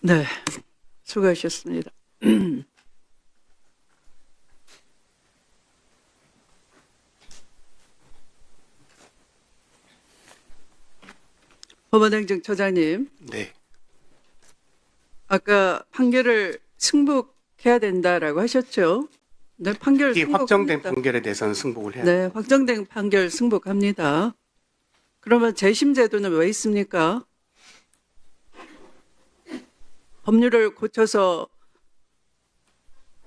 네, 수고하셨습니다. 법원행정처장님, 네, 아까 판결을 승복해야 된다라고 하셨죠? 네, 판결 이 확정된 승복합니다. 판결에 대해서는 승복을 해야 네, 됩니다. 확정된 판결 승복합니다. 그러면 재심 제도는 왜 있습니까? 법률을 고쳐서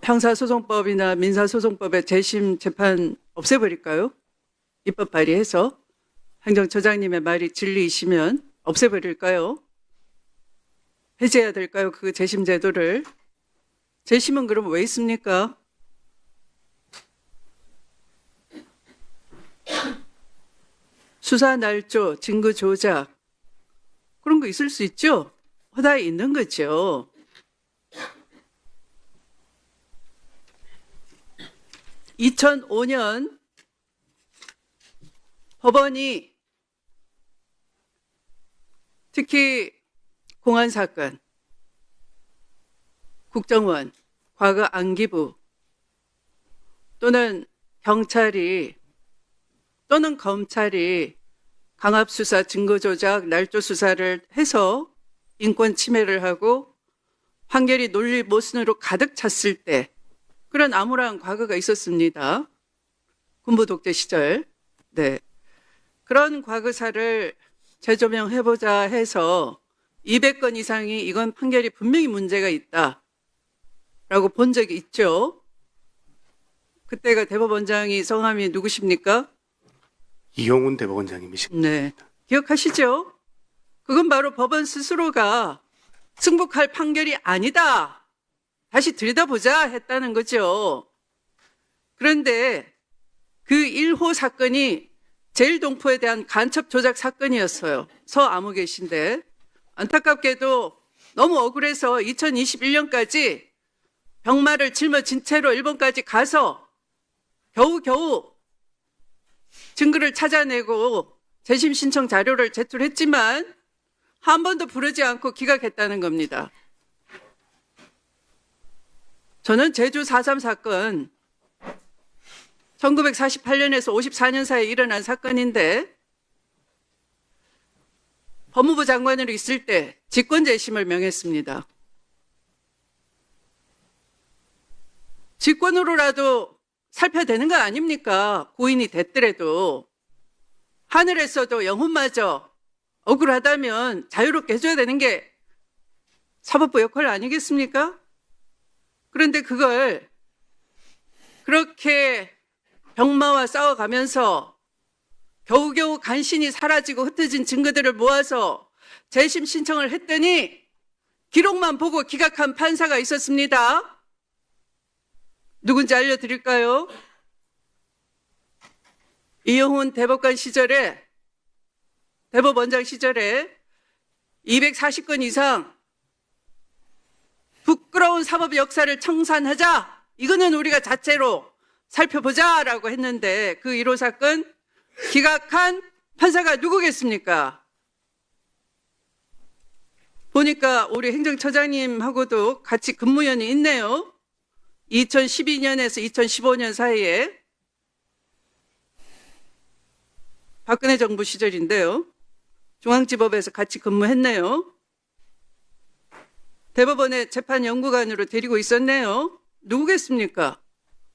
형사소송법이나 민사소송법의 재심 재판 없애버릴까요? 입법 발의해서 행정처장님의 말이 진리이시면 없애버릴까요? 해제해야 될까요? 그 재심 제도를. 재심은 그럼 왜 있습니까? 수사 날조, 증거 조작 그런 거 있을 수 있죠? 허다히 있는 거죠. (2005년) 법원이 특히 공안 사건, 국정원, 과거 안기부 또는 경찰이 또는 검찰이 강압수사, 증거조작, 날조수사를 해서 인권 침해를 하고 판결이 논리 모순으로 가득 찼을 때 그런 암울한 과거가 있었습니다. 군부 독재 시절. 네. 그런 과거사를 재조명해보자 해서 200건 이상이 이건 판결이 분명히 문제가 있다라고 본 적이 있죠. 그때가 대법원장이 성함이 누구십니까? 이용훈 대법원장님이십니다. 네. 기억하시죠? 그건 바로 법원 스스로가 승복할 판결이 아니다. 다시 들여다보자 했다는 거죠. 그런데 그 1호 사건이 제일동포에 대한 간첩 조작 사건이었어요. 서아무개신데 안타깝게도 너무 억울해서 2021년까지 병마를 짊어진 채로 일본까지 가서 겨우겨우 증거를 찾아내고 재심 신청 자료를 제출했지만 한 번도 부르지 않고 기각했다는 겁니다. 저는 제주 4.3 사건 1948년에서 54년 사이에 일어난 사건인데 법무부 장관으로 있을 때 직권재심을 명했습니다. 직권으로라도 살펴되는 거 아닙니까? 고인이 됐더라도. 하늘에서도 영혼마저 억울하다면 자유롭게 해줘야 되는 게 사법부 역할 아니겠습니까? 그런데 그걸 그렇게 병마와 싸워가면서 겨우겨우 간신히 사라지고 흩어진 증거들을 모아서 재심 신청을 했더니 기록만 보고 기각한 판사가 있었습니다. 누군지 알려드릴까요? 이용훈 대법관 시절에, 대법원장 시절에 240건 이상 부끄러운 사법 역사를 청산하자. 이거는 우리가 자체로 살펴보자라고 했는데 그 1호 사건 기각한 판사가 누구겠습니까? 보니까 우리 행정처장님하고도 같이 근무연이 있네요. 2012년에서 2015년 사이에 박근혜 정부 시절인데요. 중앙지법에서 같이 근무했네요. 대법원의 재판연구관으로 데리고 있었네요. 누구겠습니까?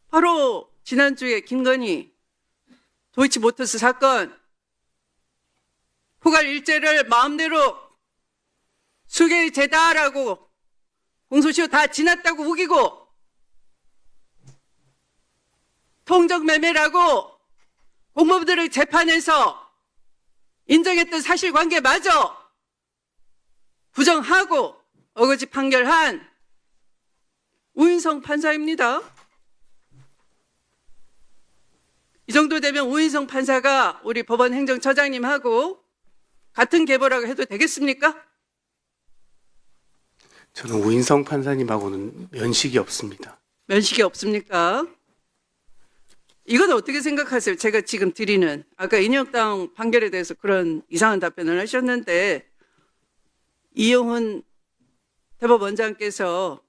바로 지난주에 김건희 도이치모터스 사건 포괄 일제를 마음대로 수개의 죄다라고 공소시효 다 지났다고 우기고 통정매매라고 공무원들의 재판에서 인정했던 사실관계마저 부정하고 어거지 판결한 우인성 판사입니다. 이 정도 되면 우인성 판사가 우리 법원 행정처장님하고 같은 계보라고 해도 되겠습니까? 저는 우인성 판사님하고는 면식이 없습니다. 면식이 없습니까? 이건 어떻게 생각하세요? 제가 지금 드리는 아까 인혁당 판결에 대해서 그런 이상한 답변을 하셨는데 이용훈 대법원장께서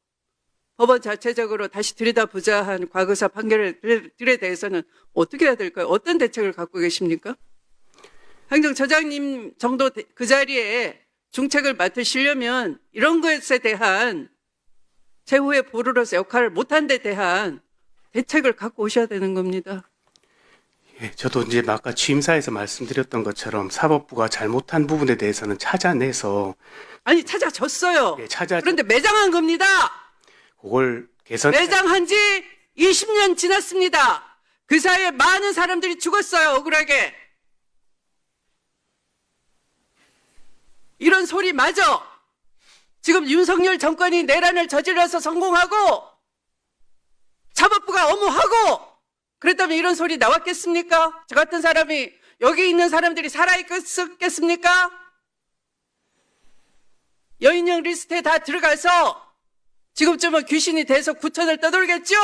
법원 자체적으로 다시 들여다보자 한 과거사 판결들에 대해서는 어떻게 해야 될까요? 어떤 대책을 갖고 계십니까? 행정처장님 정도 그 자리에 중책을 맡으시려면 이런 것에 대한 최후의 보루로서 역할을 못한 데 대한 대책을 갖고 오셔야 되는 겁니다. 예, 저도 이제 아까 취임사에서 말씀드렸던 것처럼 사법부가 잘못한 부분에 대해서는 찾아내서 아니 찾아줬어요. 예, 그런데 매장한 겁니다. 그걸 개선 매장한 지 20년 지났습니다. 그 사이에 많은 사람들이 죽었어요. 억울하게. 이런 소리 마저 지금 윤석열 정권이 내란을 저질러서 성공하고 사법부가 엄호하고 그랬다면 이런 소리 나왔겠습니까? 저 같은 사람이 여기 있는 사람들이 살아있겠습니까? 여인형 리스트에 다 들어가서 지금쯤은 귀신이 돼서 구천을 떠돌겠죠?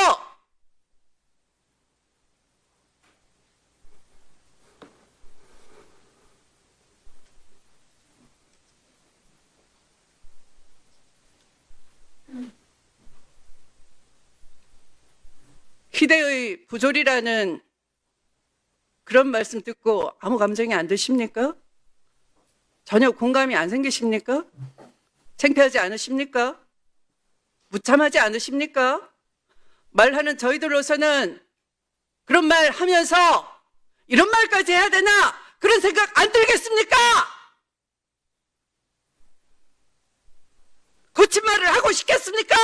희대의 부조리라는 그런 말씀 듣고 아무 감정이 안 드십니까? 전혀 공감이 안 생기십니까? 창피하지 않으십니까? 무참하지 않으십니까? 말하는 저희들로서는 그런 말 하면서 이런 말까지 해야 되나? 그런 생각 안 들겠습니까? 고친 말을 하고 싶겠습니까?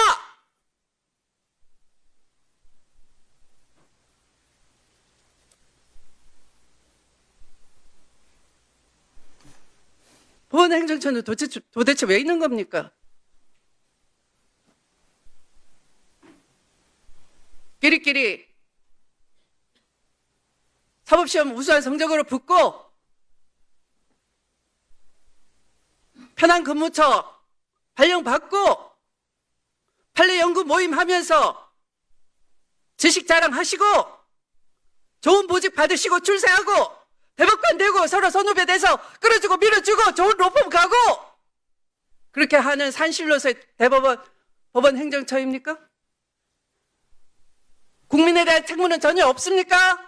보건행정처는 도대체 왜 있는 겁니까? 끼리끼리 사법시험 우수한 성적으로 붙고 편한 근무처 발령받고 판례 연구 모임 하면서 지식 자랑하시고 좋은 보직 받으시고 출세하고 대법관 되고 서로 선후배 돼서 끌어주고 밀어주고 좋은 로펌 가고 그렇게 하는 산실로서의 법원 행정처입니까? 국민에 대한 책무는 전혀 없습니까?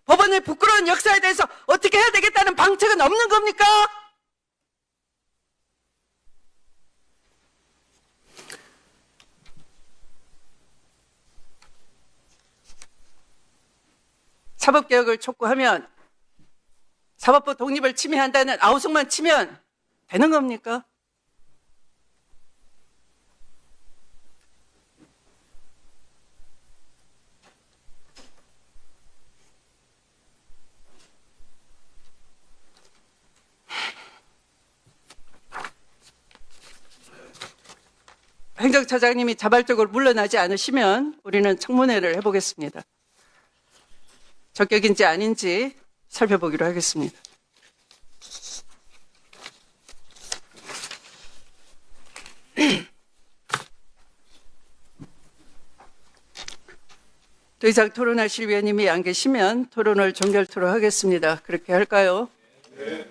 법원의 부끄러운 역사에 대해서 어떻게 해야 되겠다는 방책은 없는 겁니까? 사법개혁을 촉구하면 사법부 독립을 침해한다는 아우성만 치면 되는 겁니까? 행정처장님이 자발적으로 물러나지 않으시면 우리는 청문회를 해보겠습니다. 적격인지 아닌지 살펴보기로 하겠습니다. 더 이상 토론하실 위원님이 안 계시면 토론을 종결토록 하겠습니다. 그렇게 할까요? 네.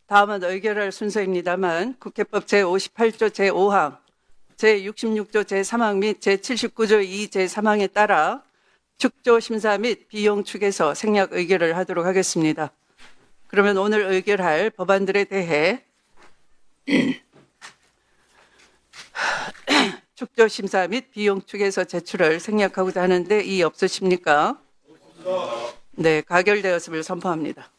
다음은 의결할 순서입니다만 국회법 제58조 제5항, 제66조 제3항 및 제79조 2 제3항에 따라 축조 심사 및 비용 축에서 생략 의결을 하도록 하겠습니다. 그러면 오늘 의결할 법안들에 대해 축조 심사 및 비용 축에서 제출을 생략하고자 하는데 이의 없으십니까? 네, 가결되었음을 선포합니다.